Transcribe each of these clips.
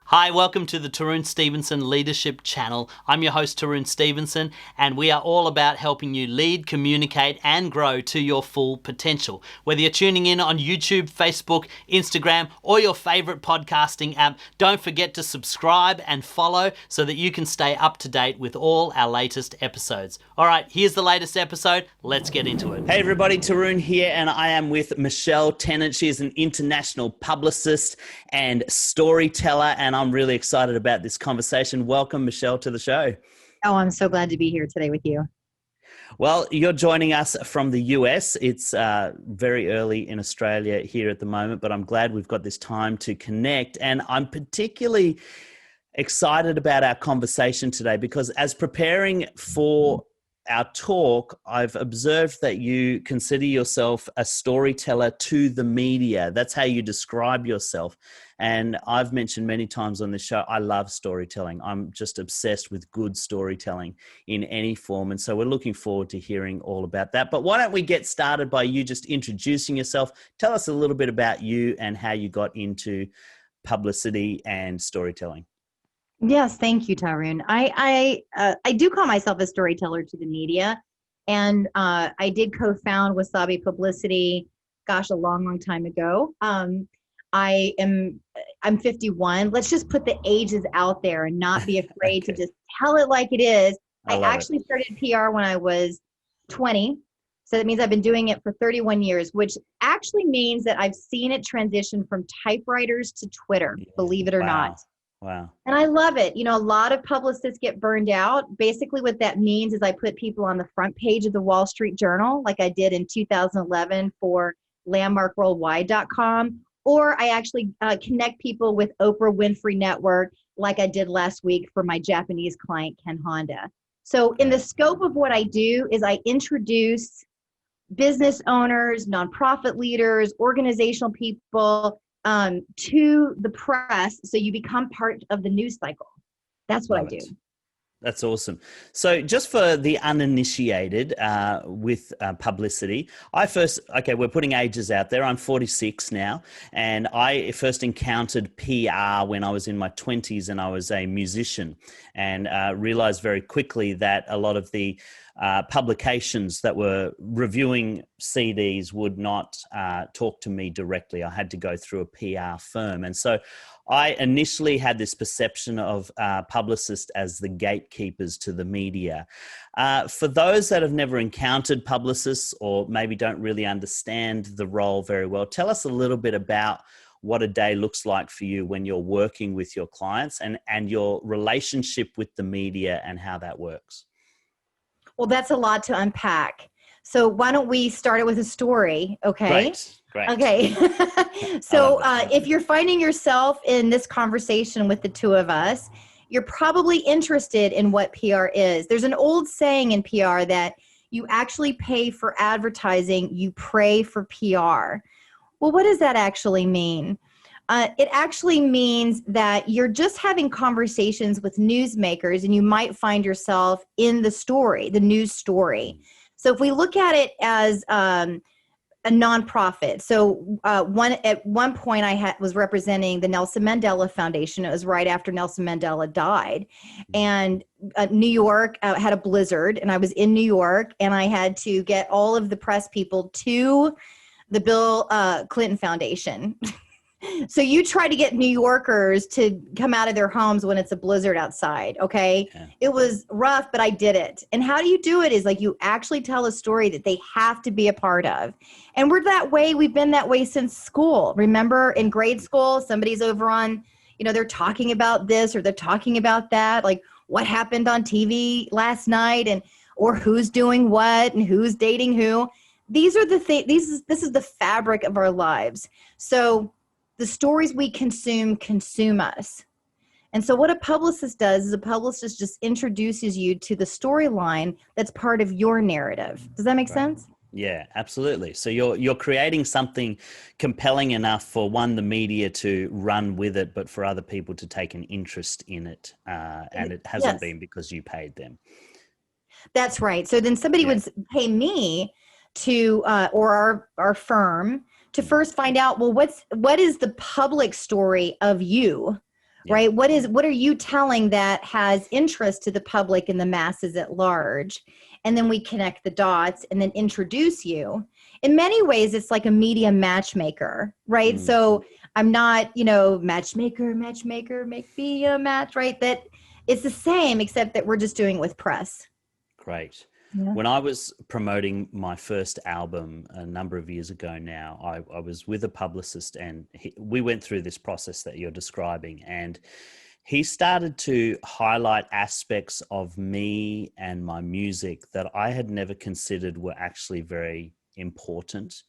Hi, welcome to the Tarun Stevenson Leadership Channel. I'm your host, Tarun Stevenson, and we are all about helping you lead, communicate, and grow to your full potential. Whether you're tuning in on YouTube, Facebook, Instagram, or your favorite podcasting app, don't forget to subscribe and follow so that you can stay up to date with all our latest episodes. All right, here's the latest episode. Let's get into it. Hey everybody, Tarun here, and I am with Michelle Tennant. She is an international publicist and storyteller, and I'm really excited about this conversation. Welcome, Michelle, to the show. Oh, I'm so glad to be here today with you. Well, you're joining us from the US. It's very early in Australia here at the moment, but I'm glad we've got this time to connect. And I'm particularly excited about our conversation today because as preparing for our talk, I've observed that you consider yourself a storyteller to the media. That's how you describe yourself. And I've mentioned many times on this show, I love storytelling. I'm just obsessed with good storytelling in any form. And so we're looking forward to hearing all about that. But why don't we get started by you just introducing yourself? Tell us a little bit about you and how you got into publicity and storytelling. Yes, thank you, Tarun. I do call myself a storyteller to the media, and I did co-found Wasabi Publicity, gosh, a long, long time ago. I'm 51. Let's just put the ages out there and not be afraid Okay. to just tell it like it is. I actually it. started PR when I was 20. So that means I've been doing it for 31 years, which actually means that I've seen it transition from typewriters to Twitter, believe it or not. Wow. And I love it. You know, a lot of publicists get burned out. Basically, what that means is I put people on the front page of the Wall Street Journal, like I did in 2011 for landmarkworldwide.com, or I actually connect people with Oprah Winfrey Network, like I did last week for my Japanese client, Ken Honda. So in the scope of what I do is I introduce business owners, nonprofit leaders, organizational people, to the press, so you become part of the news cycle. That's what I do. That's awesome. So just for the uninitiated with publicity, we're putting ages out there. I'm 46 now, and I first encountered PR when I was in my 20s and I was a musician, and realized very quickly that a lot of the publications that were reviewing CDs would not talk to me directly. I had to go through a PR firm. And so I initially had this perception of publicists as the gatekeepers to the media. For those that have never encountered publicists or maybe don't really understand the role very well, tell us a little bit about what a day looks like for you when you're working with your clients and your relationship with the media and how that works. Well, that's a lot to unpack. So why don't we start it with a story, okay? Great. Okay. So if you're finding yourself in this conversation with the two of us, you're probably interested in what PR is. There's an old saying in PR that you actually pay for advertising, you pray for PR. Well, what does that actually mean? It actually means that you're just having conversations with newsmakers and you might find yourself in the story, the news story. So if we look at it as a nonprofit, so at one point I was representing the Nelson Mandela Foundation. It was right after Nelson Mandela died. And New York had a blizzard, and I was in New York, and I had to get all of the press people to the Bill Clinton Foundation. So you try to get New Yorkers to come out of their homes when it's a blizzard outside, okay? Yeah. It was rough, but I did it. And how do you do it is like you actually tell a story that they have to be a part of. And we're that way. We've been that way since school. Remember in grade school, somebody's over on, they're talking about this or they're talking about that, like what happened on TV last night or who's doing what and who's dating who. These are the things, this is the fabric of our lives. So the stories we consume us. And so what a publicist does is a publicist just introduces you to the storyline that's part of your narrative. Does that make sense? Yeah, absolutely. So you're creating something compelling enough for the media to run with it, but for other people to take an interest in it. And it hasn't been because you paid them. That's right. So then somebody would pay me to, or our firm, to first find out, well, what is the public story of you? right? What are you telling that has interest to the public and the masses at large? And then we connect the dots and then introduce you. In many ways, it's like a media matchmaker, right? So I'm not, matchmaker, make me a match, right? That it's the same, except that we're just doing it with press. Great. Yeah. When I was promoting my first album a number of years ago now, I was with a publicist, and we went through this process that you're describing, and he started to highlight aspects of me and my music that I had never considered were actually very important.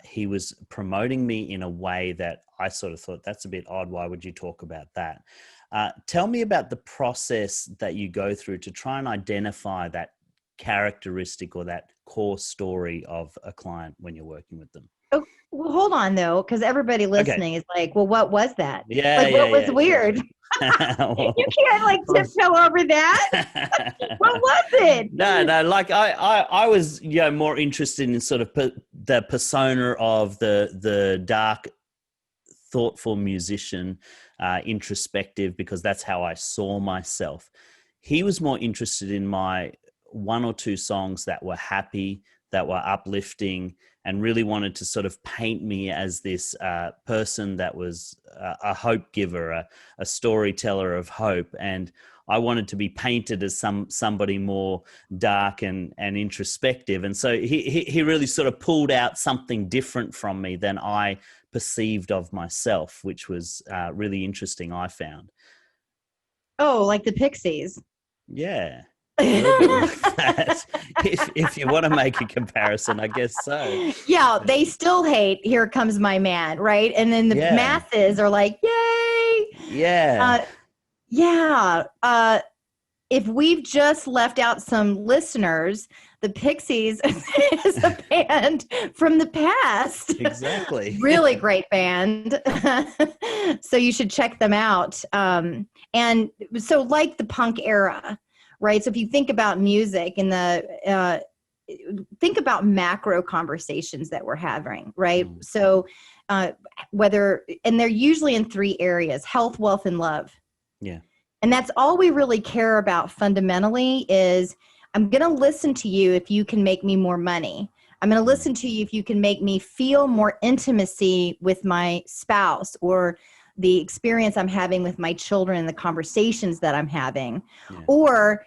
He was promoting me in a way that I sort of thought, that's a bit odd. Why would you talk about that? Tell me about the process that you go through to try and identify that characteristic or that core story of a client when you're working with them. Oh, well, hold on though, because everybody listening is like, well, what was that? What was weird? Sure. You can't tiptoe over that. What was it? No. Like I was, more interested in sort of the persona of the dark, thoughtful musician, introspective, because that's how I saw myself. He was more interested in my one or two songs that were happy, that were uplifting, and really wanted to sort of paint me as this person that was a hope giver, a storyteller of hope. And I wanted to be painted as somebody more dark and introspective. And so he really sort of pulled out something different from me than I perceived of myself, which was really interesting, I found. Oh, like the Pixies. Yeah. A little bit like that. If you want to make a comparison, I guess so. Yeah, they still hate "Here Comes My Man," right? And then the masses are like, "Yay!" Yeah. If we've just left out some listeners, the Pixies is a band from the past. Exactly. Really great band. So you should check them out. And so, like the punk era. Right. So if you think about music and think about macro conversations that we're having, right? So and they're usually in three areas: health, wealth, and love. Yeah. And that's all we really care about fundamentally is I'm going to listen to you if you can make me more money. I'm going to listen to you if you can make me feel more intimacy with my spouse or the experience I'm having with my children and the conversations that I'm having. Yeah. Or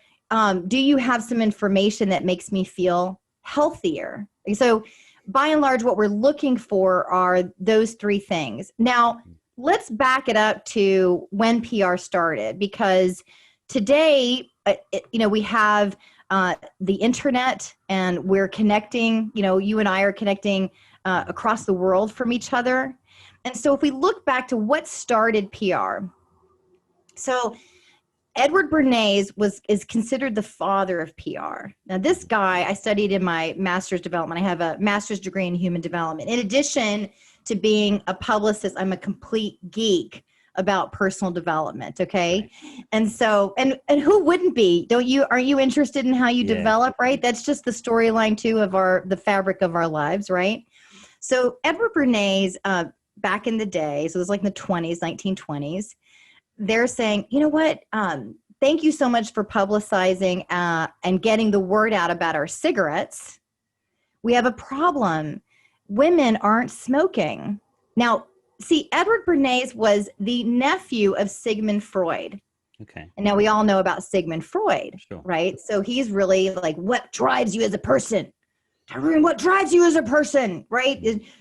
do you have some information that makes me feel healthier? So by and large, what we're looking for are those three things. Now, let's back it up to when PR started, because today, we have the internet and we're connecting, you and I are connecting across the world from each other. And so if we look back to what started PR, so Edward Bernays is considered the father of PR. Now, this guy, I studied in my master's development. I have a master's degree in human development. In addition to being a publicist, I'm a complete geek about personal development. Okay. And so, and who wouldn't be? Aren't you interested in how you develop, right? That's just the storyline too of the fabric of our lives, right? So Edward Bernays, back in the day, so it was like in the 1920s, they're saying, you know what, thank you so much for publicizing and getting the word out about our cigarettes. We have a problem. Women aren't smoking. Now, see, Edward Bernays was the nephew of Sigmund Freud. Okay. And now we all know about Sigmund Freud, right? So he's really like, what drives you as a person? What drives you as a person, right?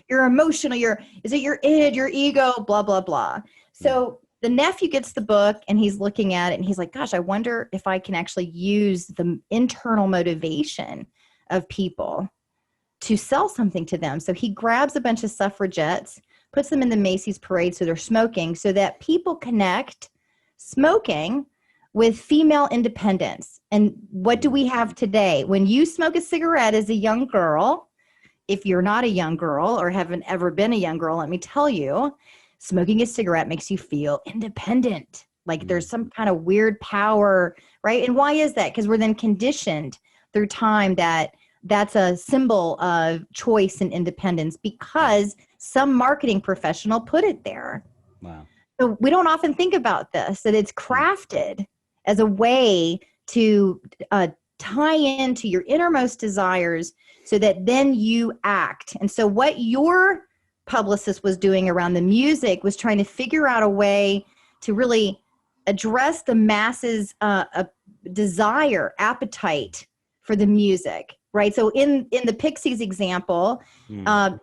Your emotional, is it your id, your ego, blah, blah, blah. So the nephew gets the book and he's looking at it and he's like, gosh, I wonder if I can actually use the internal motivation of people to sell something to them. So he grabs a bunch of suffragettes, puts them in the Macy's parade so they're smoking, so that people connect smoking with female independence. And what do we have today? When you smoke a cigarette as a young girl, if you're not a young girl or haven't ever been a young girl, let me tell you, smoking a cigarette makes you feel independent. Like there's some kind of weird power, right? And why is that? Because we're then conditioned through time that that's a symbol of choice and independence because some marketing professional put it there. Wow. So we don't often think about this, that it's crafted as a way to tie into your innermost desires so that then you act. And so what your publicist was doing around the music was trying to figure out a way to really address the masses' desire, appetite for the music, right? So in the Pixies example,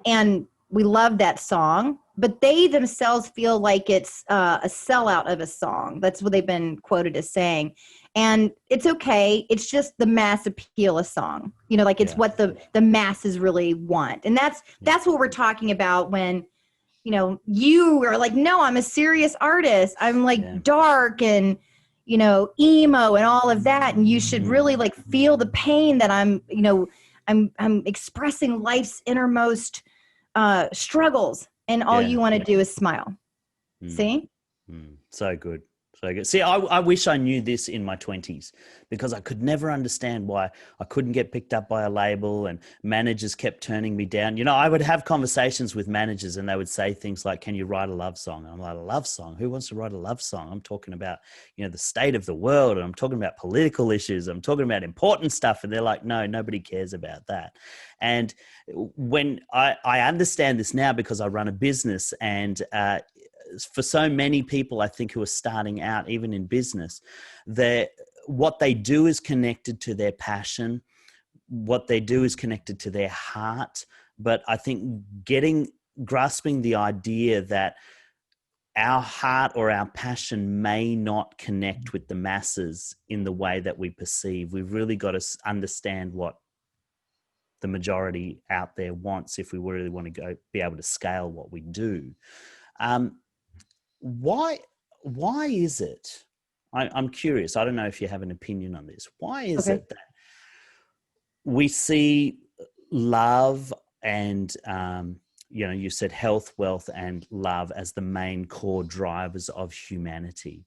and we love that song, but they themselves feel like it's a sellout of a song. That's what they've been quoted as saying. And it's okay. It's just the mass appeal of song. You know, like it's what the masses really want. And that's what we're talking about when, you know, you are like, no, I'm a serious artist. I'm like dark and, you know, emo and all of that. And you should really like feel the pain that I'm, you know, I'm expressing life's innermost struggles. And all you want to do is smile. See? So good. So good. See, I wish I knew this in my 20s, because I could never understand why I couldn't get picked up by a label and managers kept turning me down. You know, I would have conversations with managers and they would say things like, can you write a love song? And I'm like, a love song? Who wants to write a love song? I'm talking about, you know, the state of the world, and I'm talking about political issues. I'm talking about important stuff. And they're like, no, nobody cares about that. And when I understand this now because I run a business, and for so many people, I think, who are starting out, even in business, what they do is connected to their passion. What they do is connected to their heart. But I think grasping the idea that our heart or our passion may not connect with the masses in the way that we perceive. We've really got to understand what the majority out there wants if we really want to be able to scale what we do. Why is it? I'm curious. I don't know if you have an opinion on this. Why is it that we see love and, you know, you said health, wealth, and love as the main core drivers of humanity?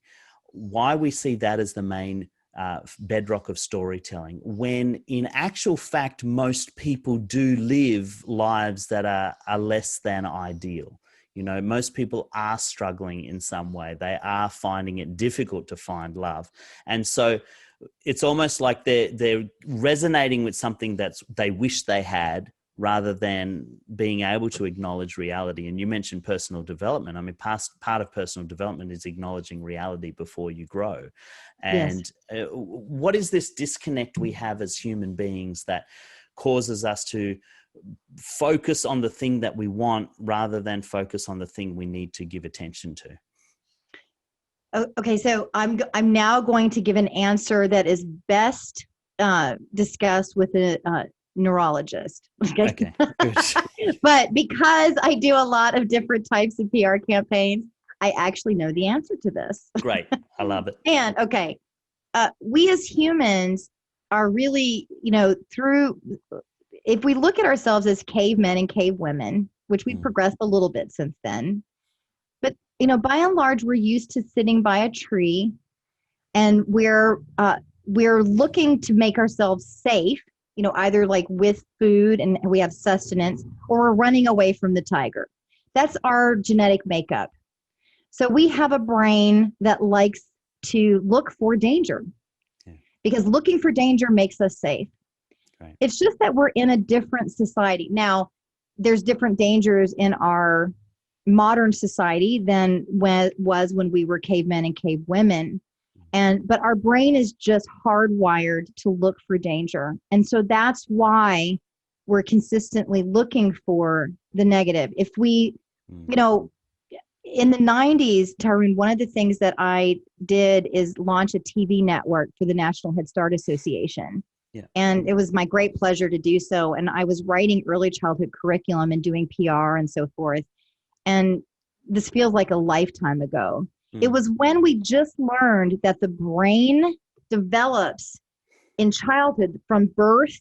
Why we see that as the main bedrock of storytelling, when in actual fact, most people do live lives that are less than ideal. You know, most people are struggling in some way. They are finding it difficult to find love. And so it's almost like they're resonating with something that they wish they had, rather than being able to acknowledge reality. And you mentioned personal development. I mean, part of personal development is acknowledging reality before you grow. And what is this disconnect we have as human beings that causes us to focus on the thing that we want rather than focus on the thing we need to give attention to? Okay, so I'm now going to give an answer that is best discussed with a neurologist. Okay, good. But because I do a lot of different types of PR campaigns, I actually know the answer to this. Great, I love it. And okay, we as humans are really, you know, if we look at ourselves as cavemen and cavewomen, which we've progressed a little bit since then, but, you know, by and large, we're used to sitting by a tree, and we're looking to make ourselves safe, you know, either like with food and we have sustenance, or we're running away from the tiger. That's our genetic makeup. So we have a brain that likes to look for danger, because looking for danger makes us safe. Right. It's just that we're in a different society. Now, there's different dangers in our modern society than was when we were cavemen and cavewomen. But our brain is just hardwired to look for danger. And so that's why we're consistently looking for the negative. If we, you know, in the 90s, Tarun, one of the things that I did is launch a TV network for the National Head Start Association. Yeah. And it was my great pleasure to do so. And I was writing early childhood curriculum and doing PR and so forth. And this feels like a lifetime ago. It was when we just learned that the brain develops in childhood from birth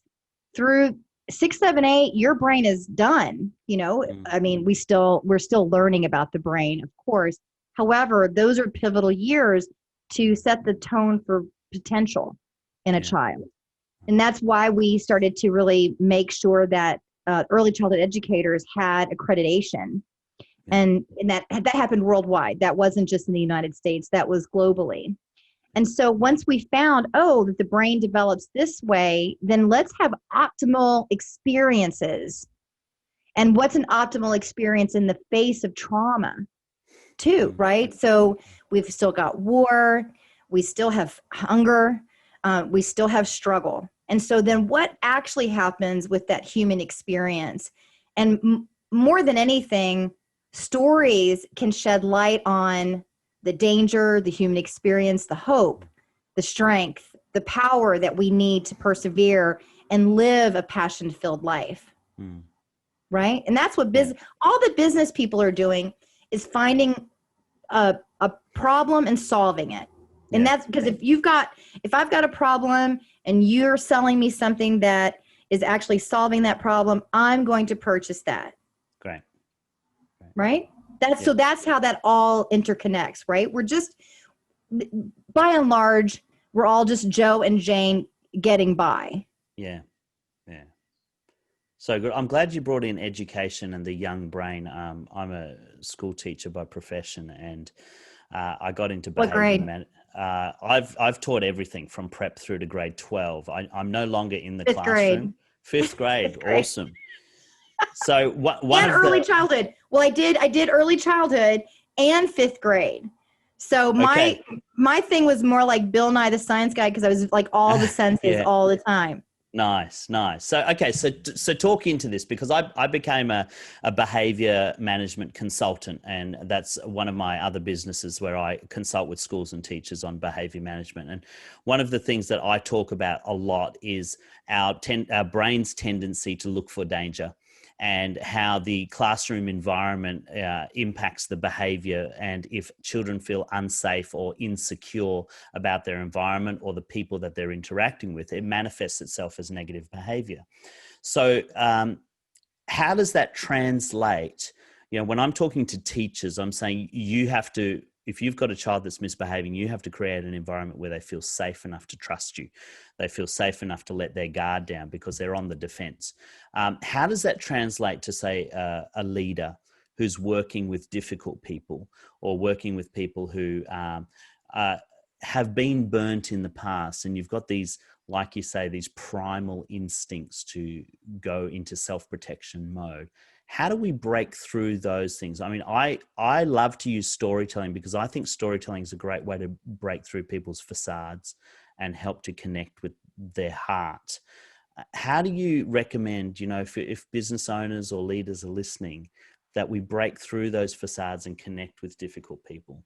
through 6, 7, 8, your brain is done. You know, I mean, we're still learning about the brain, of course. However, those are pivotal years to set the tone for potential in a child. And that's why we started to really make sure that early childhood educators had accreditation. And that happened worldwide. That wasn't just in the United States, that was globally. And so once we found, that the brain develops this way, then let's have optimal experiences. And what's an optimal experience in the face of trauma too, right? So we've still got war, we still have hunger, we still have struggle. And so then what actually happens with that human experience? And more than anything, stories can shed light on the danger, the human experience, the hope, the strength, the power that we need to persevere and live a passion-filled life. Right? And that's what all the business people are doing is finding a problem and solving it. And that's because if I've got a problem and you're selling me something that is actually solving that problem, I'm going to purchase that. Great. Right? So that's how that all interconnects, right? We're just, by and large, we're all just Joe and Jane getting by. Yeah. So good. I'm glad you brought in education and the young brain. I'm a school teacher by profession, and I got into behavior. What grade? I've taught everything from prep through to grade 12. I'm no longer in the Fifth classroom. grade. Fifth grade. Fifth grade. Awesome. So and early childhood. Well, I did early childhood and fifth grade. So my thing was more like Bill Nye the Science Guy, because I was like all the senses all the time. Nice. So, okay. So talk into this, because I became a behavior management consultant, and that's one of my other businesses where I consult with schools and teachers on behavior management. And one of the things that I talk about a lot is our brain's tendency to look for danger, and how the classroom environment impacts the behavior. And if children feel unsafe or insecure about their environment or the people that they're interacting with, it manifests itself as negative behavior. So how does that translate? When I'm talking to teachers, I'm saying if you've got a child that's misbehaving, you have to create an environment where they feel safe enough to trust you. They feel safe enough to let their guard down because they're on the defense. How does that translate to, say, a leader who's working with difficult people, or working with people who have been burnt in the past, and you've got these, like you say, these primal instincts to go into self-protection mode? How do we break through those things? I mean, I love to use storytelling, because I think storytelling is a great way to break through people's facades and help to connect with their heart. How do you recommend, if business owners or leaders are listening, that we break through those facades and connect with difficult people?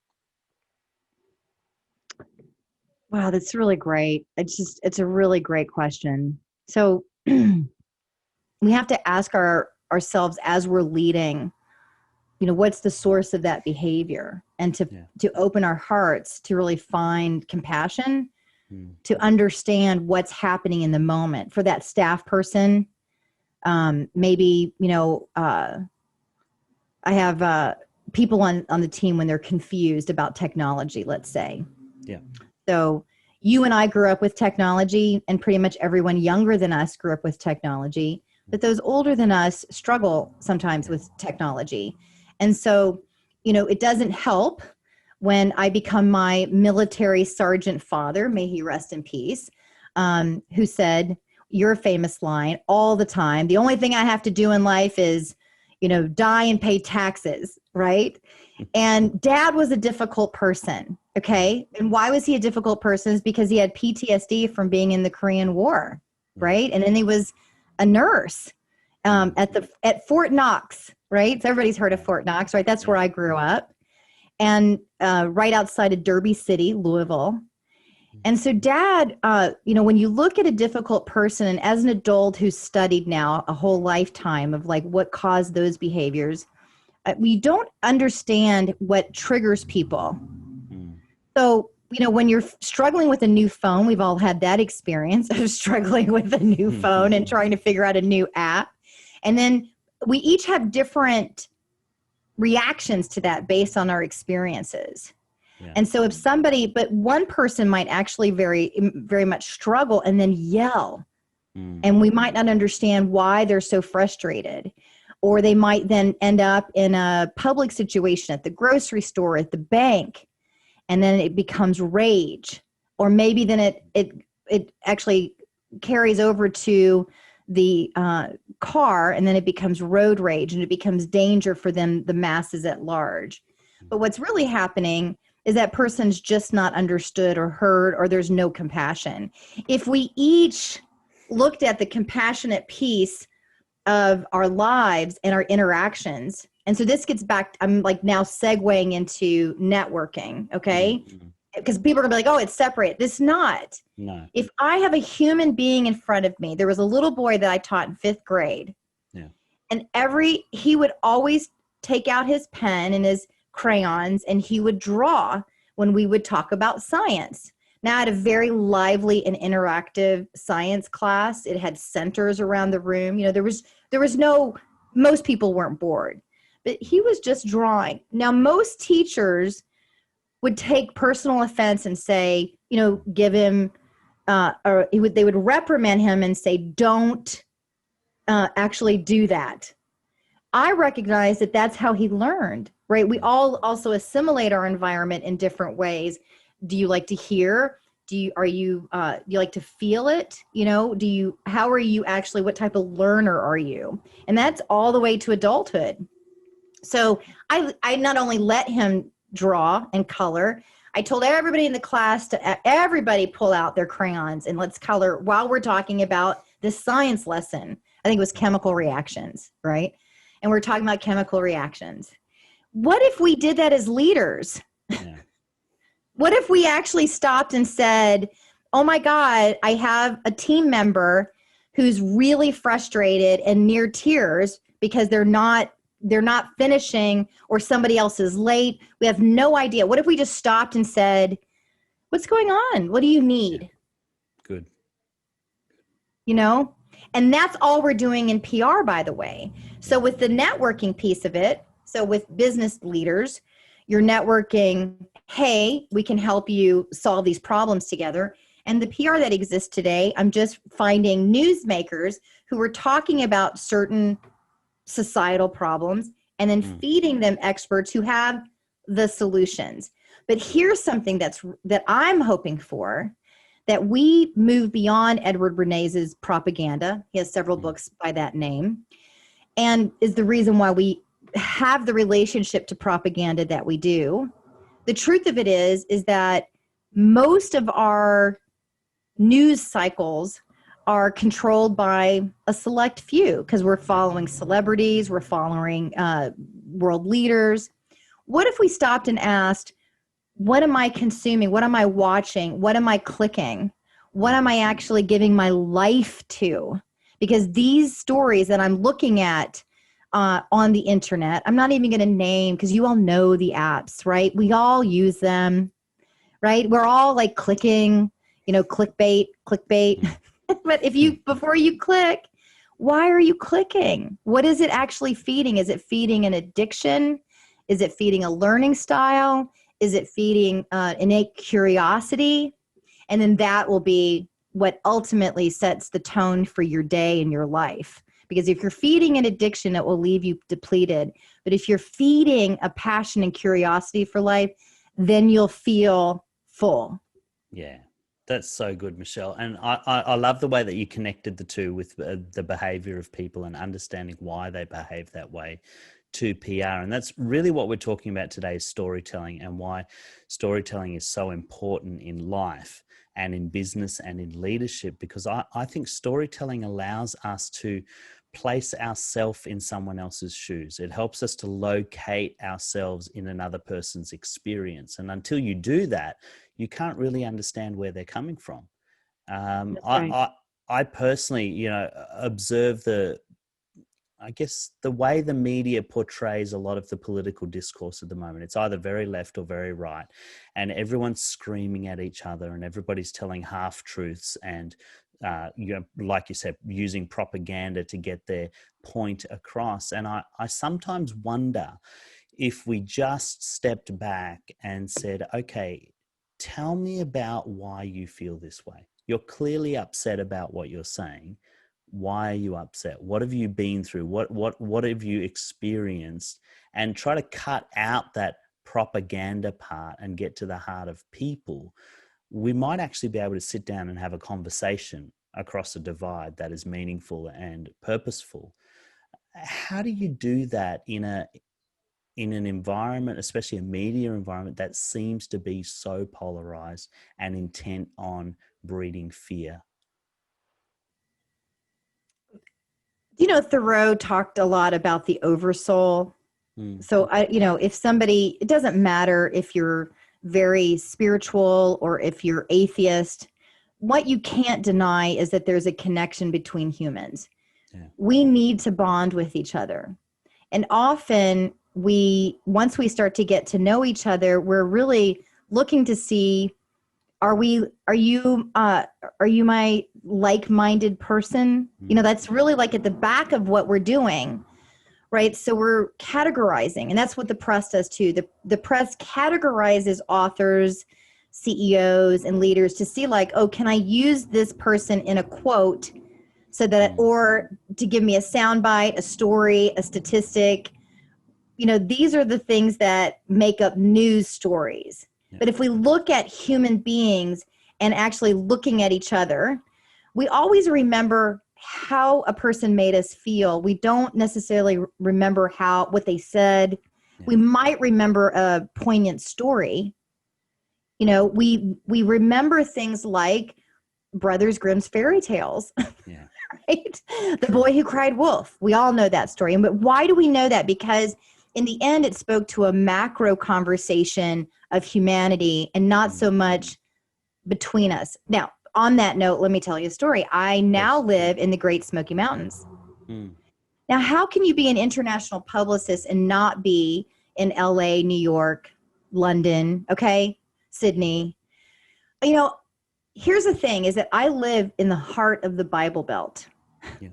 Wow, that's really great. It's a really great question. So we have to ask ourselves as we're leading, what's the source of that behavior, and to open our hearts to really find compassion, to understand what's happening in the moment. For that staff person, maybe, I have people on the team when they're confused about technology, let's say. Yeah. So you and I grew up with technology, and pretty much everyone younger than us grew up with technology. But those older than us struggle sometimes with technology. And so, it doesn't help when I become my military sergeant father, may he rest in peace, who said your famous line all the time: the only thing I have to do in life is, die and pay taxes, right? And Dad was a difficult person, okay? And why was he a difficult person? Is because he had PTSD from being in the Korean War, right? And then he was a nurse at Fort Knox, right? So everybody's heard of Fort Knox, right? That's where I grew up, and right outside of Derby City, Louisville. And so Dad, when you look at a difficult person, and as an adult who's studied now a whole lifetime of like what caused those behaviors, we don't understand what triggers people. So, when you're struggling with a new phone, we've all had that experience of struggling with a new phone and trying to figure out a new app. And then we each have different reactions to that based on our experiences. Yeah. And so but one person might actually very, very much struggle and then yell. And we might not understand why they're so frustrated. or they might then end up in a public situation at the grocery store, at the bank, and then it becomes rage. Or maybe then it actually carries over to the car, and then it becomes road rage, and it becomes danger for them, the masses at large. But what's really happening is that person's just not understood or heard, or there's no compassion. If we each looked at the compassionate piece of our lives and our interactions, and so this gets back, I'm like now segueing into networking, okay? Because people are gonna be like, oh, it's separate. It's not. No. If I have a human being in front of me, there was a little boy that I taught in 5th grade. Yeah. And he would always take out his pen and his crayons, and he would draw when we would talk about science. Now, I had a very lively and interactive science class. It had centers around the room. You know, there was no, most people weren't bored, but he was just drawing. Now, most teachers would take personal offense and say, you know, give him, they would reprimand him and say, don't actually do that. I recognize that that's how he learned, right? We all also assimilate our environment in different ways. Do you like to hear? Do you like to feel it? You know, how are you actually, what type of learner are you? And that's all the way to adulthood. So I not only let him draw and color, I told everybody in the class to everybody pull out their crayons and let's color while we're talking about this science lesson. I think it was chemical reactions, right? And we're talking about chemical reactions. What if we did that as leaders? Yeah. What if we actually stopped and said, oh my God, I have a team member who's really frustrated and near tears because they're not finishing, or somebody else is late. We have no idea. What if we just stopped and said, what's going on? What do you need? Yeah. Good. You know? And that's all we're doing in PR, by the way. So with the networking piece of it, so with business leaders, you're networking, hey, we can help you solve these problems together. And the PR that exists today, I'm just finding newsmakers who are talking about certain societal problems and then feeding them experts who have the solutions. But here's something that I'm hoping for, that we move beyond Edward Bernays' propaganda. He has several books by that name, and is the reason why we have the relationship to propaganda that we do. The truth of it is that most of our news cycles are controlled by a select few, because we're following celebrities, we're following world leaders. What if we stopped and asked, what am I consuming? What am I watching? What am I clicking? What am I actually giving my life to? Because these stories that I'm looking at on the internet, I'm not even going to name, because you all know the apps, right? We all use them, right? We're all like clicking, you know, clickbait. But before you click, why are you clicking? What is it actually feeding? Is it feeding an addiction? Is it feeding a learning style? Is it feeding innate curiosity? And then that will be what ultimately sets the tone for your day and your life. Because if you're feeding an addiction, it will leave you depleted. But if you're feeding a passion and curiosity for life, then you'll feel full. Yeah. That's so good, Michelle. And I love the way that you connected the two with the behavior of people and understanding why they behave that way to PR. And that's really what we're talking about today, is storytelling, and why storytelling is so important in life and in business and in leadership, because I think storytelling allows us to place ourselves in someone else's shoes. It helps us to locate ourselves in another person's experience. And until you do that, you can't really understand where they're coming from. Right. I personally, you know, observe the way the media portrays a lot of the political discourse at the moment. It's either very left or very right, and everyone's screaming at each other, and everybody's telling half truths, and you know, like you said, using propaganda to get their point across. And I sometimes wonder if we just stepped back and said, okay, tell me about why you feel this way. You're clearly upset about what you're saying. Why are you upset? What have you been through? What have you experienced? And try to cut out that propaganda part and get to the heart of people. We might actually be able to sit down and have a conversation across a divide that is meaningful and purposeful. How do you do that in an environment, especially a media environment, that seems to be so polarized and intent on breeding fear? Thoreau talked a lot about the oversoul. Mm. So if somebody, it doesn't matter if you're very spiritual or if you're atheist, what you can't deny is that there's a connection between humans. Yeah. We need to bond with each other. And often once we start to get to know each other, we're really looking to see, are you my like-minded person? That's really like at the back of what we're doing, right? So we're categorizing, and that's what the press does too. The press categorizes authors, CEOs, and leaders to see like, oh, can I use this person in a quote so that, or to give me a soundbite, a story, a statistic. These are the things that make up news stories. Yeah. But if we look at human beings and actually looking at each other, we always remember how a person made us feel. We don't necessarily remember what they said. Yeah. We might remember a poignant story. We remember things like Brothers Grimm's fairy tales. Yeah. Right? The Boy Who Cried Wolf. We all know that story. But why do we know that? Because in the end, it spoke to a macro conversation of humanity and not so much between us. Now, on that note, let me tell you a story. I now live in the Great Smoky Mountains. Mm. Now, how can you be an international publicist and not be in LA, New York, London, okay, Sydney? Here's the thing is that I live in the heart of the Bible Belt. Yeah.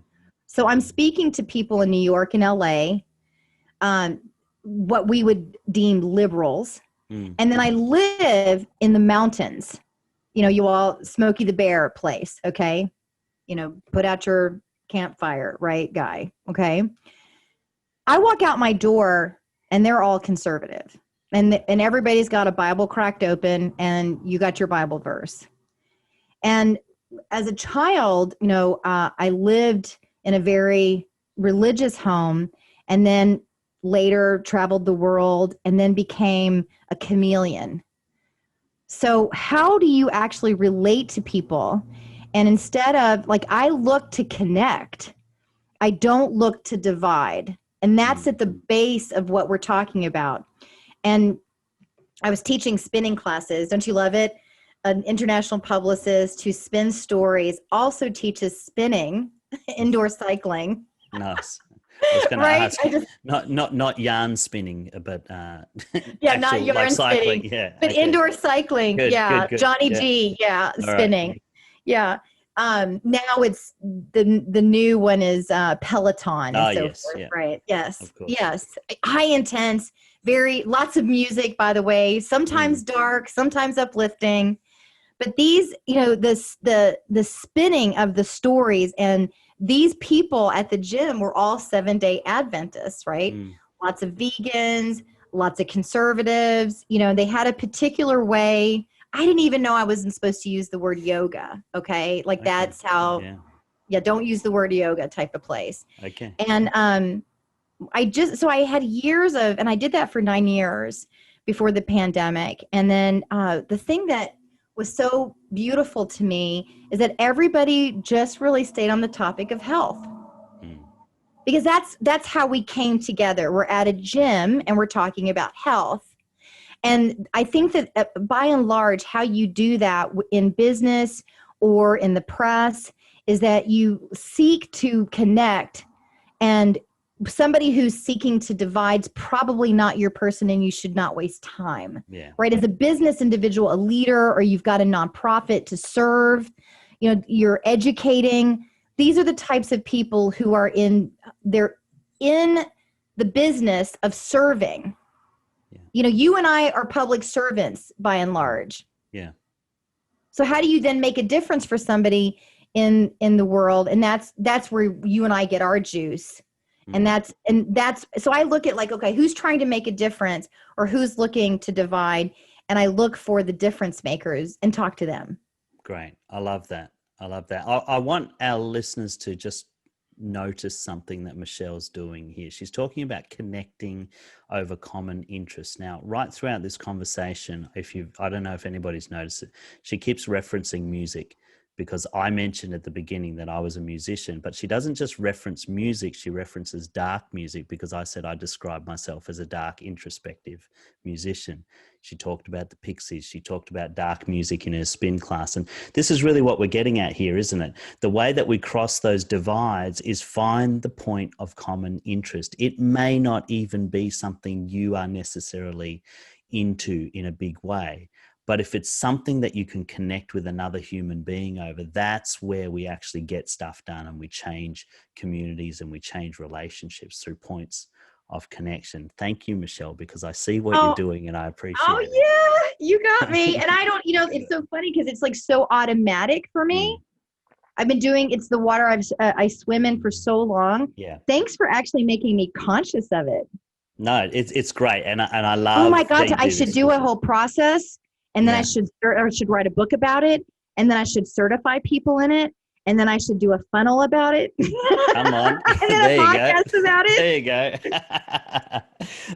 So I'm speaking to people in New York and LA, what we would deem liberals. Mm. And then I live in the mountains. You all, Smokey the Bear place, okay? Put out your campfire, right, guy, okay? I walk out my door and they're all conservative. And everybody's got a Bible cracked open and you got your Bible verse. And as a child, I lived in a very religious home and then later traveled the world and then became a chameleon. So how do you actually relate to people? And instead of, like, I look to connect, I don't look to divide. And that's at the base of what we're talking about. And I was teaching spinning classes. Don't you love it? An international publicist who spins stories also teaches spinning, indoor cycling. Nice. I was going to ask, not yarn spinning, but yeah, not yarn cycling, spinning, but okay. Indoor cycling. Good, yeah, good. Johnny G. Yeah, spinning. Right. Yeah. Now it's the new one is Peloton and so forth. Yeah. Right. Yes. Yes. High intense. Lots of music. By the way, sometimes dark, sometimes uplifting. But these, the spinning of the stories, and these people at the gym were all 7-day Adventists, right? Lots of vegans, lots of conservatives. They had a particular way. I didn't even know I wasn't supposed to use the word yoga. Okay, like that's how. Yeah, don't use the word yoga type of place. Okay. And I had years of, and I did that for 9 years before the pandemic. And then the thing that was so beautiful to me is that everybody just really stayed on the topic of health. Because that's how we came together. We're at a gym and we're talking about health. And I think that by and large, how you do that in business or in the press is that you seek to connect, and somebody who's seeking to divide is probably not your person, and you should not waste time. Yeah. Right? As a business individual, a leader, or you've got a nonprofit to serve, you're educating. These are the types of people who are they're in the business of serving. Yeah. You and I are public servants by and large. Yeah. So how do you then make a difference for somebody in the world, and that's where you and I get our juice. And that's so I look at like, okay, who's trying to make a difference or who's looking to divide, and I look for the difference makers and talk to them. Great. I love that. I love that. I want our listeners to just notice something that Michelle's doing here. She's talking about connecting over common interests. Now, right throughout this conversation, I don't know if anybody's noticed it, she keeps referencing music, because I mentioned at the beginning that I was a musician, but she doesn't just reference music, she references dark music, because I said I describe myself as a dark, introspective musician. She talked about the Pixies. She talked about dark music in her spin class. And this is really what we're getting at here, isn't it? The way that we cross those divides is find the point of common interest. It may not even be something you are necessarily into in a big way, but if it's something that you can connect with another human being over, that's where we actually get stuff done, and we change communities and we change relationships through points of connection. Thank you, Michelle, because I see what you're doing and I appreciate it. Oh yeah, you got me. And I don't, it's so funny because it's like so automatic for me. I've been doing, it's the water I swim in for so long. Yeah. Thanks for actually making me conscious of it. No, it's great. And I love. Oh my God, I should do a whole process, and then I should write a book about it, and then I should certify people in it, and then I should do a funnel about it. Come on. And then a podcast about it. There you go.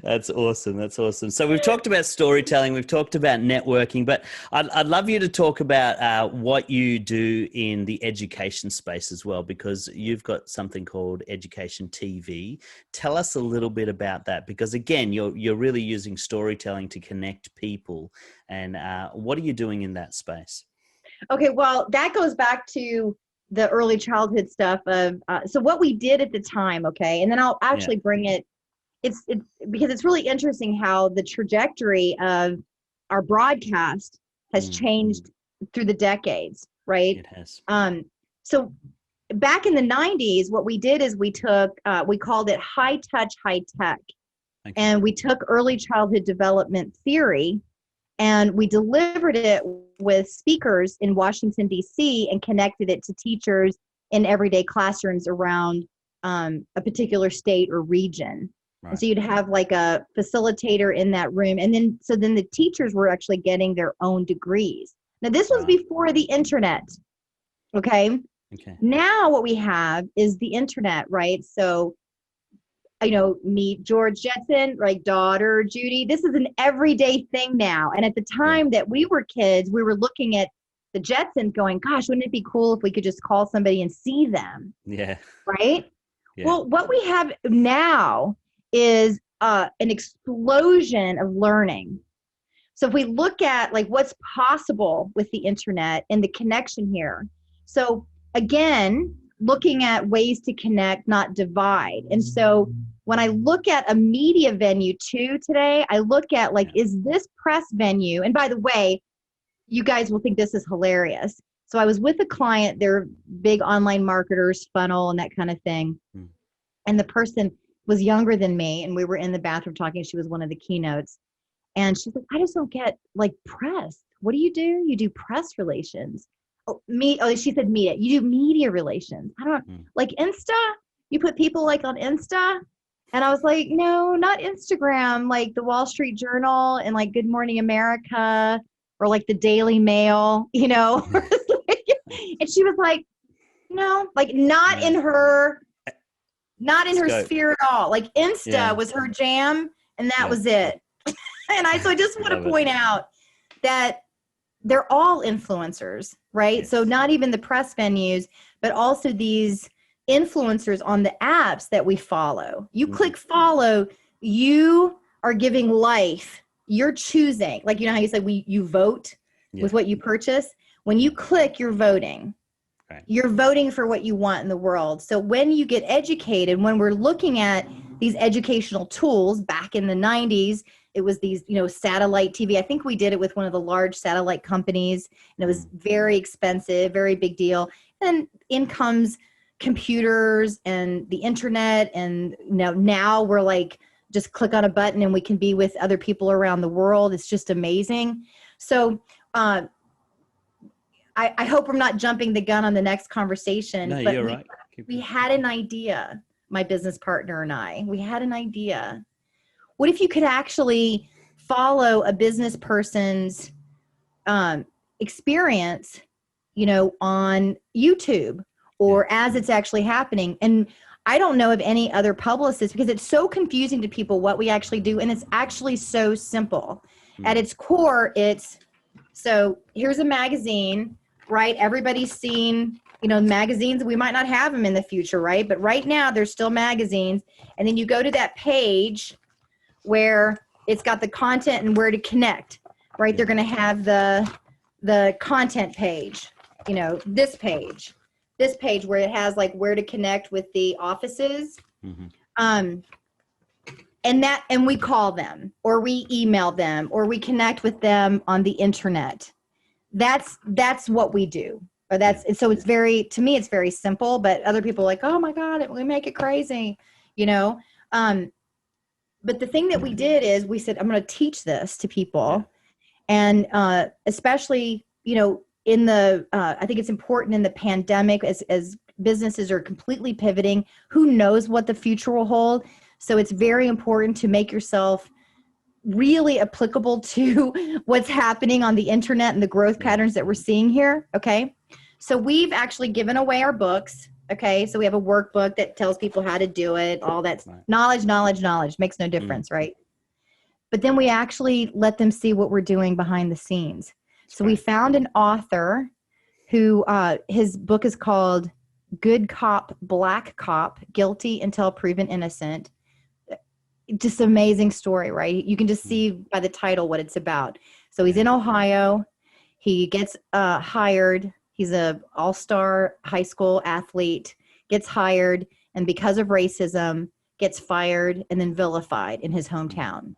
That's awesome. That's awesome. So we've talked about storytelling. We've talked about networking, but I'd love you to talk about what you do in the education space as well, because you've got something called Education TV. Tell us a little bit about that, because again, you're really using storytelling to connect people. And what are you doing in that space? Okay, well, that goes back to the early childhood stuff of so what we did at the time, okay, and then I'll actually bring it. It's because it's really interesting how the trajectory of our broadcast has changed through the decades, right? It has. So back in the 90s, what we did is we called it high touch, high tech, and we took early childhood development theory, and we delivered it with speakers in Washington, D.C., and connected it to teachers in everyday classrooms around a particular state or region. Right. And so you'd have like a facilitator in that room. And then the teachers were actually getting their own degrees. Now, this was before the internet. Okay. Now what we have is the internet, right? So, meet George Jetson, right? Daughter Judy. This is an everyday thing now. And at the time that we were kids, we were looking at the Jetsons going, gosh, wouldn't it be cool if we could just call somebody and see them? Yeah. Right? Yeah. Well, what we have now is an explosion of learning. So if we look at like what's possible with the internet and the connection here. So again, looking at ways to connect, not divide. And so when I look at a media venue too today, I look at like, is this press venue? And by the way, you guys will think this is hilarious. So I was with a client, they're big online marketers, funnel and that kind of thing. And the person was younger than me, and we were in the bathroom talking. She was one of the keynotes. And she's like, I just don't get like press. What do? You do press relations. She said media. You do media relations. I don't like Insta. You put people like on Insta. And I was like, no, not Instagram, like the Wall Street Journal and like Good Morning America or like the Daily Mail, And she was like, no, like not in her sphere at all. Like Insta was her jam, and that was it. And so I just want to point out that they're all influencers, right? Yes. So not even the press venues, but also these influencers on the apps that we follow. You click follow, you are giving life. You're choosing. Like, how you say you vote with what you purchase? When you click, you're voting. Right. You're voting for what you want in the world. So when you get educated, when we're looking at these educational tools back in the 90s, it was these, satellite TV. I think we did it with one of the large satellite companies, and it was very expensive, very big deal. And in comes computers and the internet. And now we're like, just click on a button and we can be with other people around the world. It's just amazing. So, I hope I'm not jumping the gun on the next conversation. No, but you're right. We had an idea, my business partner and I. We had an idea. What if you could actually follow a business person's experience, on YouTube or as it's actually happening? And I don't know of any other publicists, because it's so confusing to people what we actually do. And it's actually so simple. At its core, so here's a magazine, right? Everybody's seen, magazines. We might not have them in the future, right? But right now there's still magazines. And then you go to that page where it's got the content and where to connect, right? They're going to have the content page, this page where it has like where to connect with the offices. And we call them, or we email them, or we connect with them on the internet. That's what we do. Or so it's to me, it's very simple, but other people are like, oh my God, we make it crazy, but the thing that we did is we said, I'm going to teach this to people. And especially, in I think it's important in the pandemic as businesses are completely pivoting, who knows what the future will hold. So it's very important to make yourself really applicable to what's happening on the internet and the growth patterns that we're seeing here. Okay. So we've actually given away our books. Okay. So we have a workbook that tells people how to do it. All that knowledge makes no difference. Right. But then we actually let them see what we're doing behind the scenes. So we found an author who, his book is called Good Cop, Black Cop, Guilty Until Proven Innocent. Just amazing story, right? You can just see by the title what it's about. So he's in Ohio. He gets hired. He's a all-star high school athlete, gets hired, and because of racism, gets fired and then vilified in his hometown.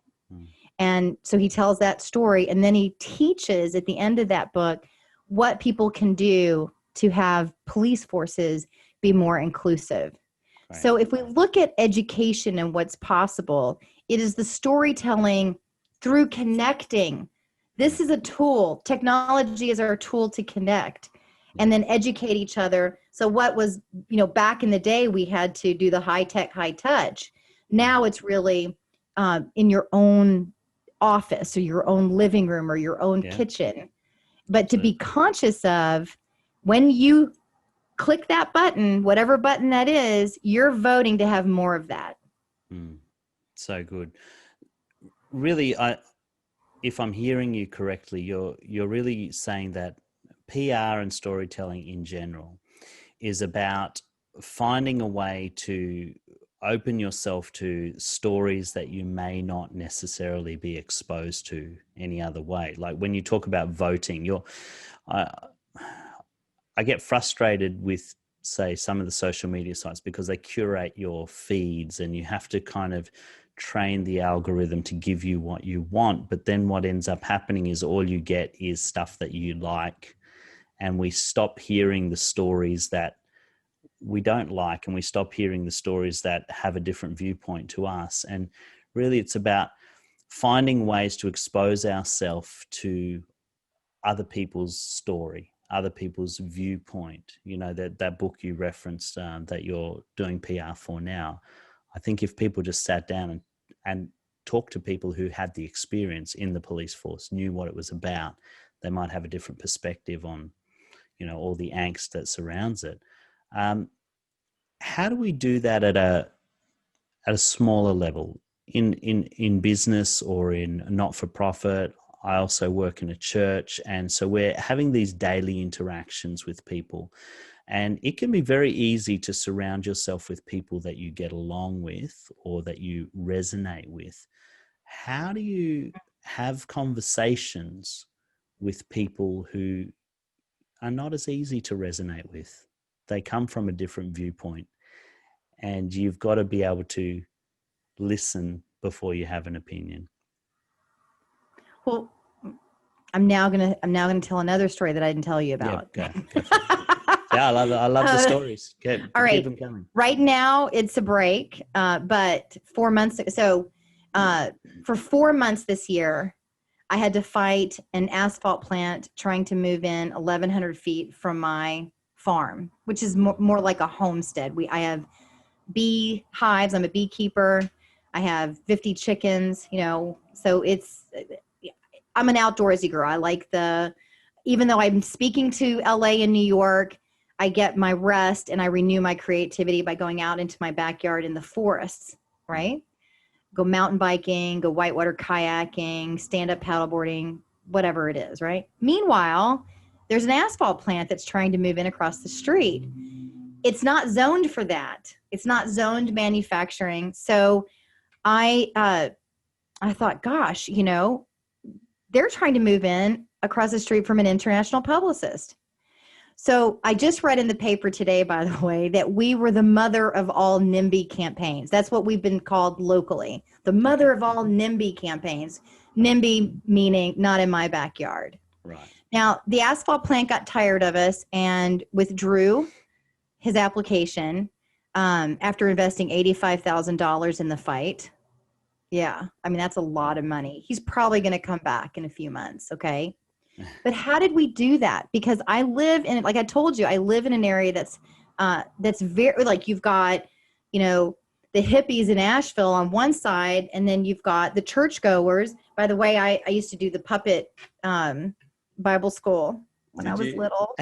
And so he tells that story, and then he teaches at the end of that book what people can do to have police forces be more inclusive. Right. So if we look at education and what's possible, it is the storytelling through connecting. This is a tool. Technology is our tool to connect and then educate each other. So what was, back in the day, we had to do the high tech, high touch. Now it's really in your own office or your own living room or your own kitchen. But to be conscious of when you click that button, whatever button that is, you're voting to have more of that. So good. Really, if I'm hearing you correctly, you're really saying that PR and storytelling in general is about finding a way to open yourself to stories that you may not necessarily be exposed to any other way. Like when you talk about voting, I get frustrated with, say, some of the social media sites because they curate your feeds and you have to kind of train the algorithm to give you what you want. But then what ends up happening is all you get is stuff that you like. And we stop hearing the stories that we don't like, and we stop hearing the stories that have a different viewpoint to us. And really it's about finding ways to expose ourselves to other people's story, other people's viewpoint. That book you referenced that you're doing PR for now, I think if people just sat down and talked to people who had the experience in the police force, knew what it was about, they might have a different perspective on all the angst that surrounds it. How do we do that at a smaller level in business or in not-for-profit? I also work in a church, and so we're having these daily interactions with people, and it can be very easy to surround yourself with people that you get along with or that you resonate with. How do you have conversations with people who are not as easy to resonate with? They come from a different viewpoint, and you've got to be able to listen before you have an opinion. Well, I'm now gonna tell another story that I didn't tell you about. Yeah, go for it. Yeah, I love the stories. Keep them coming. Right now it's a break, but 4 months ago. So for 4 months this year, I had to fight an asphalt plant trying to move in 1,100 feet from my farm, which is more like a homestead. I have bee hives. I'm a beekeeper. I have 50 chickens, so I'm an outdoorsy girl. I like even though I'm speaking to LA and New York, I get my rest and I renew my creativity by going out into my backyard in the forests, right? Go mountain biking, go whitewater kayaking, stand-up paddleboarding, whatever it is, right? Meanwhile, there's an asphalt plant that's trying to move in across the street. It's not zoned for that. It's not zoned manufacturing. So I thought, gosh, they're trying to move in across the street from an international publicist. So I just read in the paper today, by the way, that we were the mother of all NIMBY campaigns. That's what we've been called locally, the mother of all NIMBY campaigns. NIMBY meaning not in my backyard. Right. Now, the asphalt plant got tired of us and withdrew his application after investing $85,000 in the fight. Yeah, I mean, that's a lot of money. He's probably going to come back in a few months, okay? But how did we do that? Because I live in, like I told you, I live in an area that's very, like you've got, the hippies in Asheville on one side, and then you've got the churchgoers. By the way, I used to do the puppet Bible school when I was little.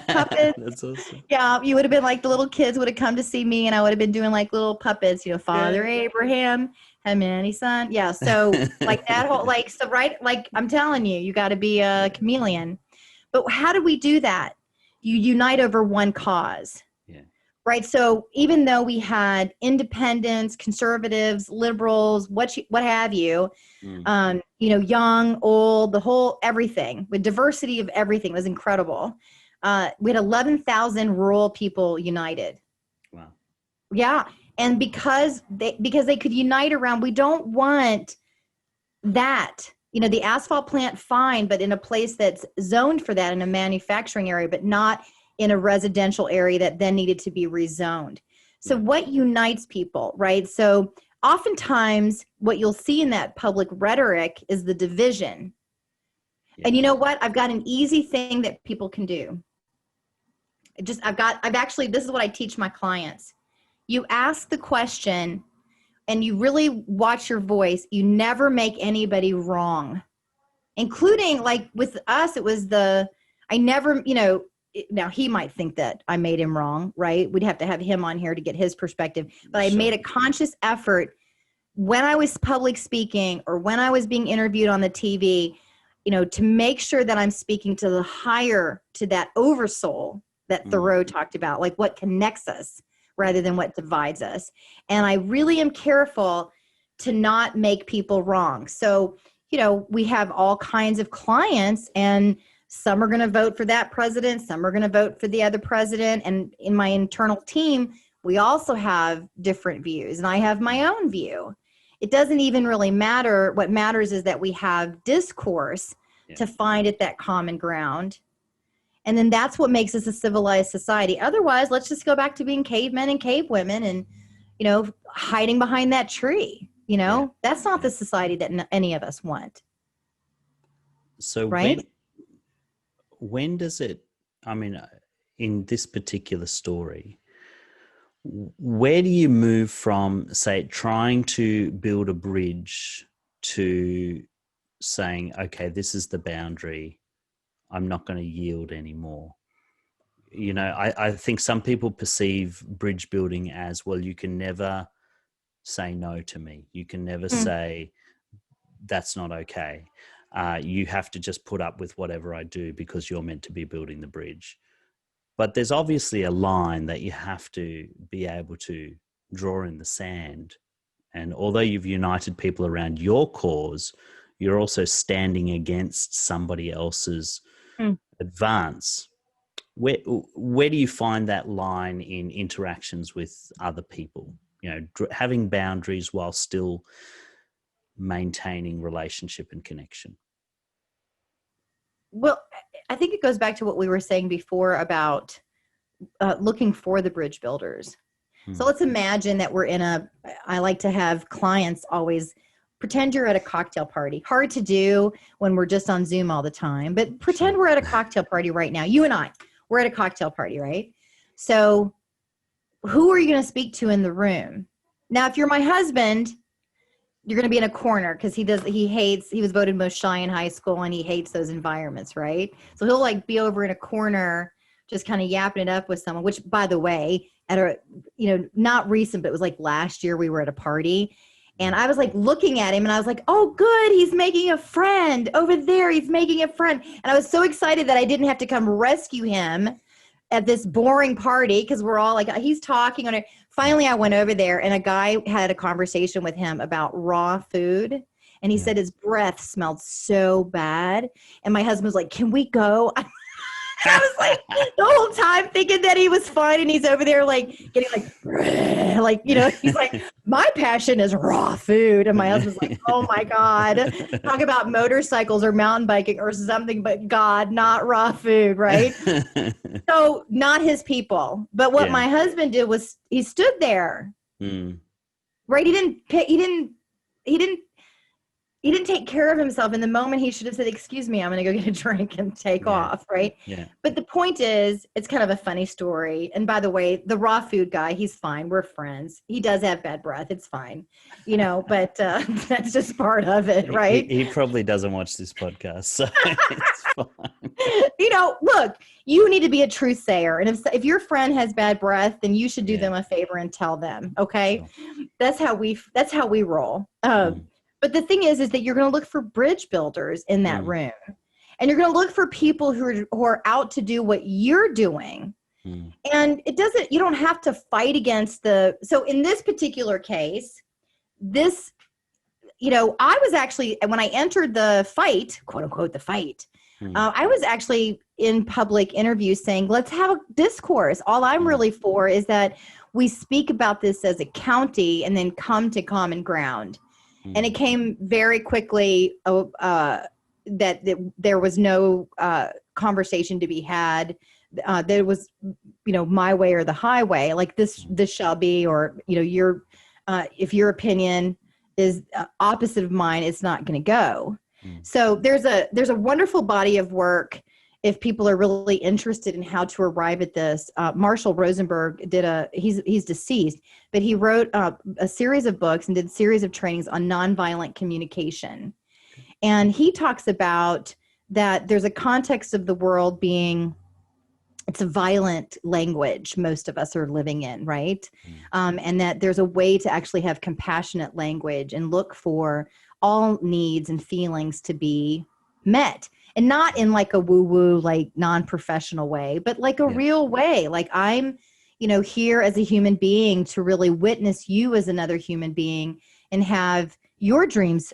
Puppets. That's awesome. Yeah, you would have been like the little kids would have come to see me, and I would have been doing like little puppets, Father Abraham had many sons. Yeah, so like that whole right, like I'm telling you, you got to be a chameleon. But how do we do that? You unite over one cause. Yeah. Right. So even though we had independents, conservatives, liberals, what have you, young, old, the whole everything with diversity of everything was incredible. We had 11,000 rural people united. Wow. Yeah. And because they could unite around, we don't want that, the asphalt plant, fine, but in a place that's zoned for that in a manufacturing area, but not in a residential area that then needed to be rezoned. So what unites people, right? So oftentimes what you'll see in that public rhetoric is the division. Yeah. And you know what? I've got an easy thing that people can do. This is what I teach my clients. You ask the question and you really watch your voice. You never make anybody wrong, including like with us, it was now he might think that I made him wrong, right? We'd have to have him on here to get his perspective. But I made a conscious effort when I was public speaking or when I was being interviewed on the TV, to make sure that I'm speaking to the higher, to that oversoul that Thoreau talked about, like what connects us rather than what divides us. And I really am careful to not make people wrong. So, we have all kinds of clients, and some are going to vote for that president, some are going to vote for the other president. And in my internal team, we also have different views, and I have my own view. It doesn't even really matter. What matters is that we have discourse to find at that common ground. And then that's what makes us a civilized society. Otherwise, let's just go back to being cavemen and cavewomen and, hiding behind that tree. That's not the society that any of us want. So right? When does it, in this particular story, where do you move from, say, trying to build a bridge to saying, okay, this is the boundary, I'm not going to yield anymore? I think some people perceive bridge building as, well, you can never say no to me. You can never say that's not okay. You have to just put up with whatever I do because you're meant to be building the bridge. But there's obviously a line that you have to be able to draw in the sand. And although you've united people around your cause, you're also standing against somebody else's advance. Where do you find that line in interactions with other people? Having boundaries while still maintaining relationship and connection. Well, I think it goes back to what we were saying before about looking for the bridge builders. So let's imagine that we're I like to have clients always pretend you're at a cocktail party. Hard to do when we're just on Zoom all the time, but pretend we're at a cocktail party right now. You and I, we're at a cocktail party, right? So who are you going to speak to in the room? Now, if you're my husband, you're going to be in a corner because he was voted most shy in high school and he hates those environments, right? So he'll like be over in a corner, just kind of yapping it up with someone, which by the way, at a, not recent, but it was like last year we were at a party and I was like looking at him and I was like, oh, good. He's making a friend over there. He's making a friend. And I was so excited that I didn't have to come rescue him at this boring party because we're all like, he's talking on it. Finally, I went over there and a guy had a conversation with him about raw food. And he said his breath smelled so bad. And my husband was like, can we go? I was like the whole time thinking that he was fine. And he's over there like getting like, he's like, my passion is raw food. And my husband's like, oh my God, talk about motorcycles or mountain biking or something, but God, not raw food. Right. So not his people. But what my husband did was he stood there. Right. He didn't take care of himself in the moment. He should have said, excuse me, I'm going to go get a drink and take off. Right. Yeah. But the point is, it's kind of a funny story. And by the way, the raw food guy, he's fine. We're friends. He does have bad breath. It's fine, but that's just part of it. Right. He probably doesn't watch this podcast. So it's fine. Look, you need to be a truth sayer. And if your friend has bad breath, then you should do them a favor and tell them. Okay. Sure. That's how we roll. But the thing is that you're going to look for bridge builders in that room. And you're going to look for people who are out to do what you're doing. And you don't have to fight against so in this particular case, I was actually, when I entered the fight, quote unquote, the fight, I was actually in public interviews saying, let's have a discourse. All I'm really for is that we speak about this as a county and then come to common ground. And it came very quickly that there was no conversation to be had. There was, my way or the highway. Like this shall be, or if your opinion is opposite of mine, it's not going to go. So there's a wonderful body of work. If people are really interested in how to arrive at this, Marshall Rosenberg he's deceased, but he wrote a series of books and did a series of trainings on nonviolent communication. And he talks about that there's a context of the world being, it's a violent language most of us are living in, right? And that there's a way to actually have compassionate language and look for all needs and feelings to be met. And not in like a woo-woo, like non-professional way, but like a real way. Like I'm, here as a human being to really witness you as another human being and have your dreams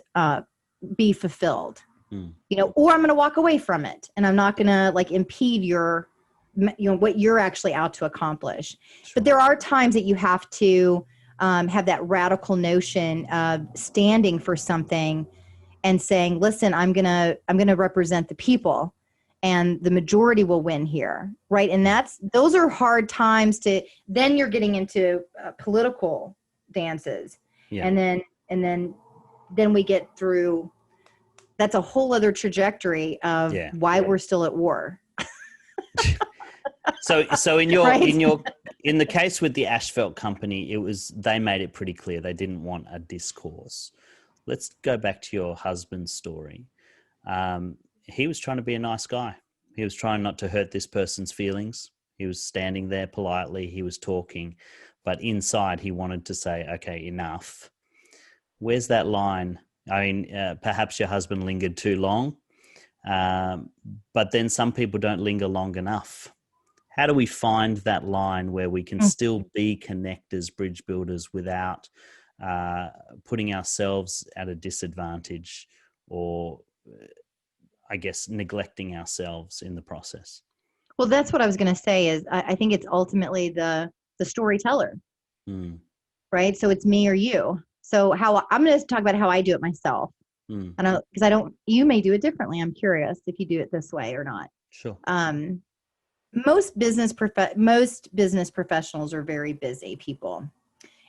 be fulfilled, or I'm going to walk away from it and I'm not going to like impede your, what you're actually out to accomplish. Sure. But there are times that you have to have that radical notion of standing for something and saying, listen, I'm going to represent the people and the majority will win here. Right. And those are hard times then you're getting into political dances. Yeah. And then we get through, that's a whole other trajectory of why we're still at war. So in in the case with the asphalt company, they made it pretty clear they didn't want a discourse. Let's go back to your husband's story. He was trying to be a nice guy. He was trying not to hurt this person's feelings. He was standing there politely. He was talking, but inside he wanted to say, okay, enough. Where's that line? I mean, perhaps your husband lingered too long, but then some people don't linger long enough. How do we find that line where we can still be connectors, bridge builders without putting ourselves at a disadvantage or, I guess, neglecting ourselves in the process? Well, that's what I was going to say is I think it's ultimately the storyteller, right? So it's me or you. So I'm going to talk about how I do it myself. You may do it differently. I'm curious if you do it this way or not. Sure. Most business professionals are very busy people.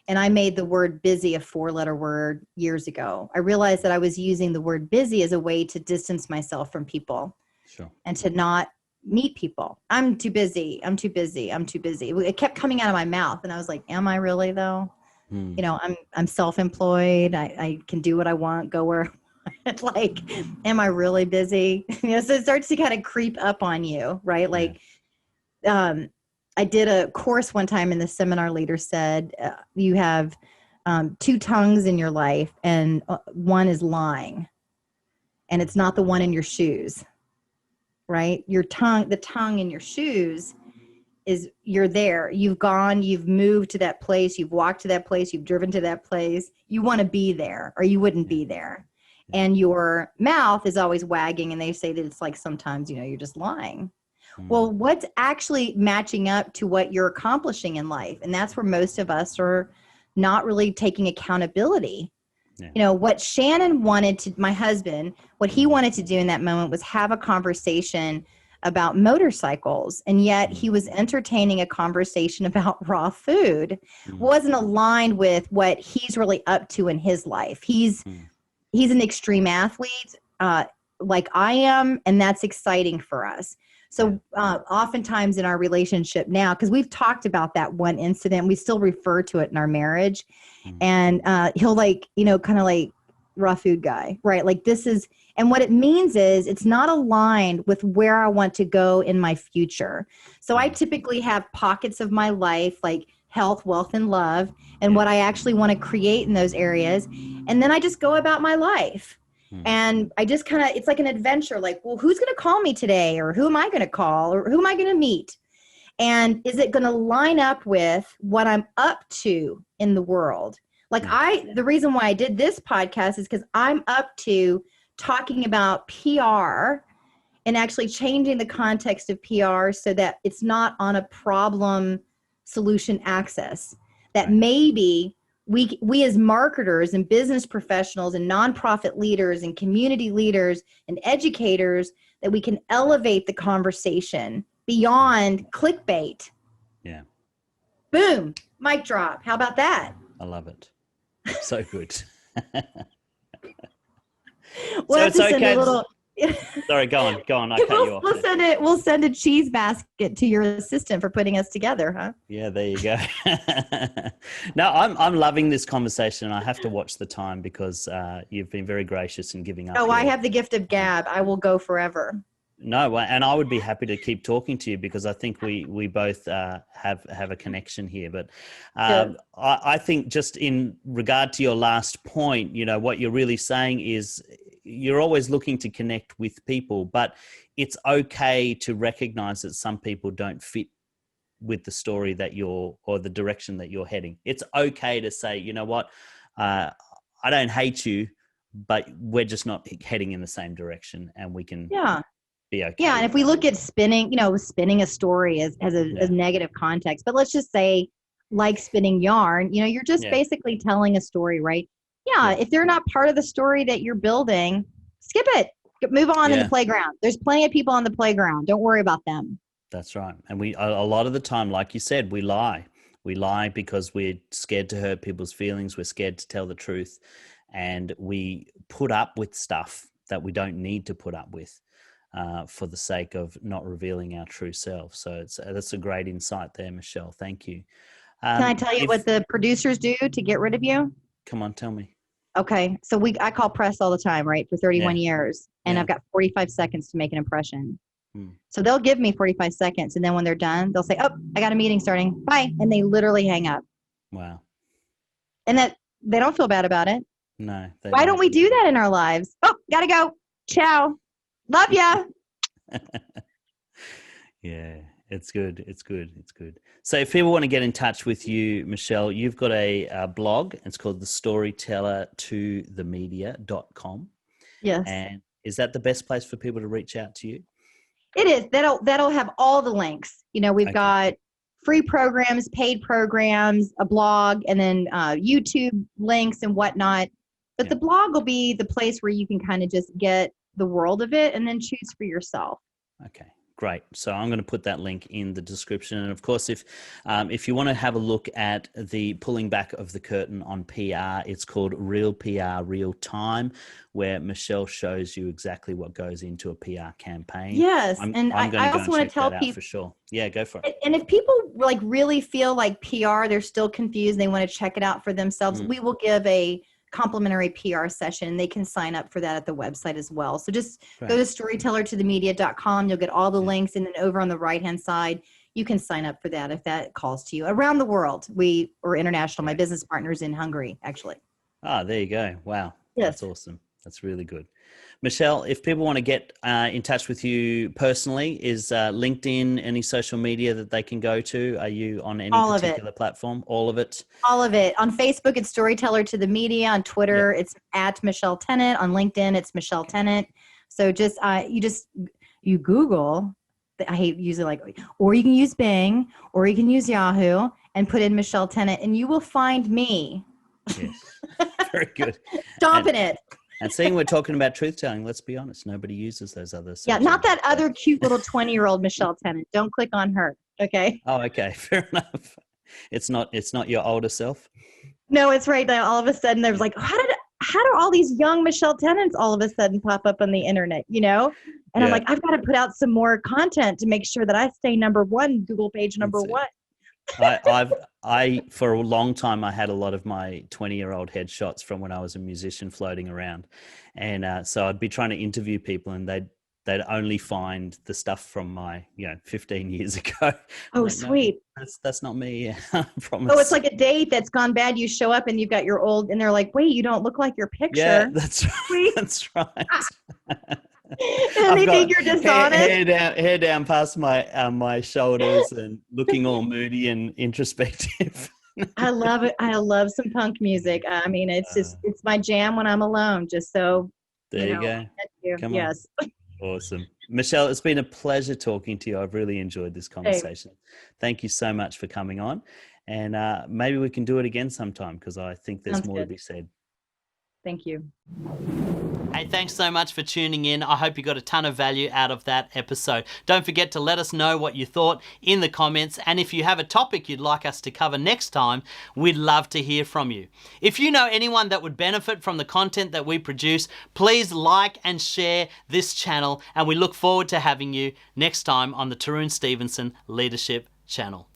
and I made the word busy a 4-letter word years ago. I realized that I was using the word busy as a way to distance myself from people. Sure. And to not meet people. I'm too busy. I'm too busy. I'm too busy. It kept coming out of my mouth. And I was like, am I really though? You know, I'm self-employed. I can do what I want, go where I want. Like, am I really busy? You know, so it starts to kind of creep up on you, right? Like, I did a course one time and the seminar leader said, you have 2 tongues in your life and one is lying. And it's not the one in your shoes, right? Your tongue, the tongue in your shoes is you're there. You've gone, you've moved to that place, you've walked to that place, you've driven to that place. You want to be there or you wouldn't be there. And your mouth is always wagging and they say that it's like sometimes, you know, you're just lying. Well, what's actually matching up to what you're accomplishing in life? And that's where most of us are not really taking accountability. Yeah. You know, what Shannon wanted to, my husband, what he wanted to do in that moment was have a conversation about motorcycles. And yet he was entertaining a conversation about raw food. Wasn't aligned with what he's really up to in his life. He's an extreme athlete, like I am, and that's exciting for us. So oftentimes in our relationship now, because we've talked about that one incident, we still refer to it in our marriage. And he'll like, you know, kind of like raw food guy, right? Like this is, and what it means is it's not aligned with where I want to go in my future. So I typically have pockets of my life, like health, wealth, and love, and what I actually want to create in those areas. And then I just go about my life. And I just kind of, it's like an adventure, like, well, who's going to call me today? Or who am I going to call? Or who am I going to meet? And is it going to line up with what I'm up to in the world? Like the reason why I did this podcast is because I'm up to talking about PR and actually changing the context of PR so that it's not on a problem solution axis. That maybe we as marketers and business professionals and nonprofit leaders and community leaders and educators, that we can elevate the conversation beyond clickbait. Yeah. Boom. Mic drop. How about that? I love it. So good. We'll have to send a little... Sorry, go on. I cut you off. We'll send a cheese basket to your assistant for putting us together, huh? Yeah, there you go. No, I'm loving this conversation. I have to watch the time because you've been very gracious in giving up. Oh, I have the gift of gab. I will go forever. No, and I would be happy to keep talking to you because I think we both have a connection here. But I think just in regard to your last point, you know, what you're really saying is you're always looking to connect with people, but it's okay to recognize that some people don't fit with the story that or the direction that you're heading. It's okay to say, you know what, I don't hate you, but we're just not heading in the same direction, and we can be okay. Yeah, and if we look at spinning a story as a negative context, but let's just say like spinning yarn, you know, you're just basically telling a story, right? Yeah, if they're not part of the story that you're building, skip it. Move on in the playground. There's plenty of people on the playground. Don't worry about them. That's right. And we, a lot of the time, like you said, we lie. We lie because we're scared to hurt people's feelings. We're scared to tell the truth. And we put up with stuff that we don't need to put up with for the sake of not revealing our true self. So that's a great insight there, Michelle. Thank you. Can I tell you what the producers do to get rid of you? Come on, tell me. Okay. So I call press all the time, right? For 31 years. And I've got 45 seconds to make an impression. So they'll give me 45 seconds. And then when they're done, they'll say, oh, I got a meeting starting. Bye. And they literally hang up. Wow. And that they don't feel bad about it. No. Why don't we do that in our lives? Oh, gotta go. Ciao. Love ya. Yeah. It's good. It's good. It's good. So if people want to get in touch with you, Michelle, you've got a blog. It's called thestorytellertothemedia.com. Yes. And is that the best place for people to reach out to you? It is. That'll have all the links. You know, we've got free programs, paid programs, a blog, and then YouTube links and whatnot. But the blog will be the place where you can kind of just get the world of it and then choose for yourself. Okay. Great. So I'm going to put that link in the description. And of course, if you want to have a look at the pulling back of the curtain on PR, it's called Real PR, Real Time, where Michelle shows you exactly what goes into a PR campaign. Yes. I'm And going to I go also and want check to tell that out people for sure. Yeah, go for it. And if people like really feel like PR, they're still confused, they want to check it out for themselves, we will give a complimentary PR session. They can sign up for that at the website as well. So just go to storytellertothemedia.com. You'll get all the links, and then over on the right-hand side, you can sign up for that if that calls to you. Around the world, we are international. My business partner's in Hungary, actually. Ah, there you go. Wow. Yes. That's awesome. That's really good. Michelle, if people want to get in touch with you personally, is LinkedIn any social media that they can go to? Are you on any particular platform? All of it? All of it. On Facebook, it's Storyteller to the Media. On Twitter, it's at Michelle Tennant. On LinkedIn, it's Michelle Tennant. So just you Google. I hate using or you can use Bing, or you can use Yahoo and put in Michelle Tennant, and you will find me. Yes. Very good. Stomping it. And seeing we're talking about truth telling, let's be honest, nobody uses those other. Yeah, not that other cute little 20-year-old Michelle Tennant. Don't click on her. Okay. Oh, okay. Fair enough. It's not your older self. No, it's right now. All of a sudden, there's like, how do all these young Michelle Tennants all of a sudden pop up on the internet? And I'm like, I've got to put out some more content to make sure that I stay number one, Google page number one. I for a long time I had a lot of my 20-year-old headshots from when I was a musician floating around, and so I'd be trying to interview people, and they'd only find the stuff from my 15 years ago. Oh, like, sweet. No, that's not me. I promise. Oh, it's like a date that's gone bad. You show up and you've got your old, and they're like, "Wait, you don't look like your picture." Yeah, that's right. That's right. And they think you're dishonest. Hair down past my shoulders and looking all moody and introspective. I love it. I love some punk music. I mean, it's my jam when I'm alone. Just so there you go. Come on. Yes. Awesome. Michelle, it's been a pleasure talking to you. I've really enjoyed this conversation. Thank you so much for coming on. And maybe we can do it again sometime, because I think there's more to be said. Thank you. Hey, thanks so much for tuning in. I hope you got a ton of value out of that episode. Don't forget to let us know what you thought in the comments. And if you have a topic you'd like us to cover next time, we'd love to hear from you. If you know anyone that would benefit from the content that we produce, please like and share this channel. And we look forward to having you next time on the Tarun Stevenson Leadership Channel.